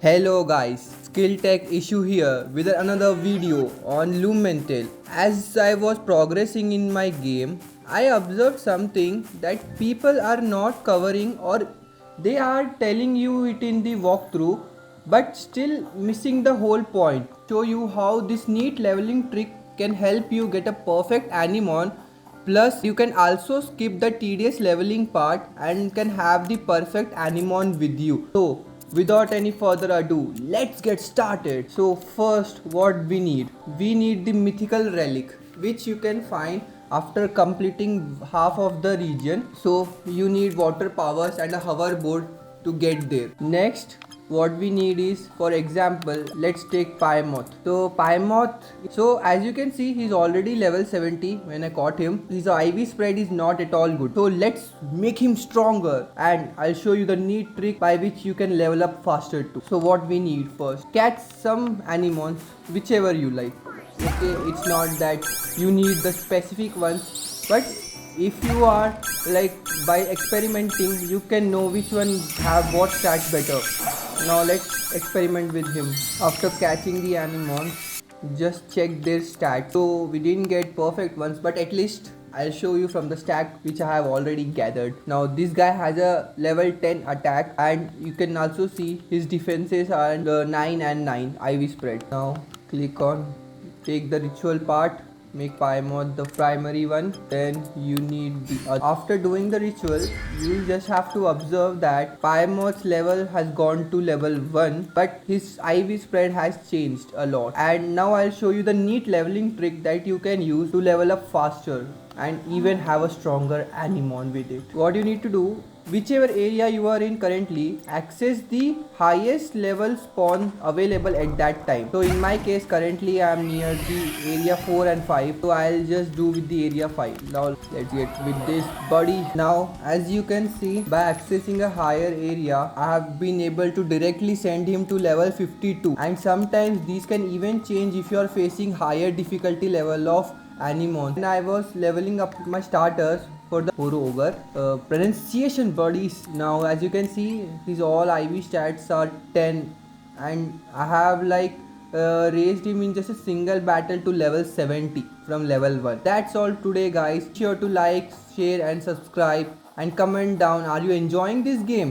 Hello guys, Skill Tech issue here with another video on Lumentel. As I was progressing in my game, I observed something that people are not covering or they are telling you it in the walkthrough but still missing the whole point. Show you how this neat leveling trick can help you get a perfect Animon. Plus, you can also skip the tedious leveling part and can have the perfect Animon with you. So, without any further ado, let's get started. So, first, what we need? We need the mythical relic, which you can find after completing half of the region. So, you need water powers and a hoverboard to get there. Next, what we need is, for example, let's take Pymoth. So as you can see, he's already level 70 when I caught him. His IV spread is not at all good. So let's make him stronger and I'll show you the neat trick by which you can level up faster too. So what we need first, catch some Animons, whichever you like. Okay, it's not that you need the specific ones, but if you are like by experimenting you can know which one have what stats better. Now let's experiment with him. After catching the Animons, just check their stats. So we didn't get perfect ones, but at least I'll show you from the stack which I have already gathered. Now this guy has a level 10 attack and you can also see his defenses are 9 and 9 IV spread. Now click on take the ritual part, make Pymoth the primary one, then you need the other. After doing the ritual, you just have to observe that Pymoth's level has gone to level 1 but his IV spread has changed a lot. And now I'll show you the neat leveling trick that you can use to level up faster and even have a stronger Animon with it. What you need to do, whichever area you are in currently, access the highest level spawn available at that time. So in my case currently I am near the area 4 and 5, so I'll just do with the area 5. Now let's get with this buddy. Now as you can see, by accessing a higher area I have been able to directly send him to level 52, and sometimes these can even change if you are facing higher difficulty level of Animon. When I was leveling up my starters for the Horo Ogre, pronunciation buddies. Now as you can see, his all IV stats are 10 and I have like raised him in just a single battle to level 70 from level 1. That's all today guys. Sure to like, share and subscribe and comment down, are you enjoying this game?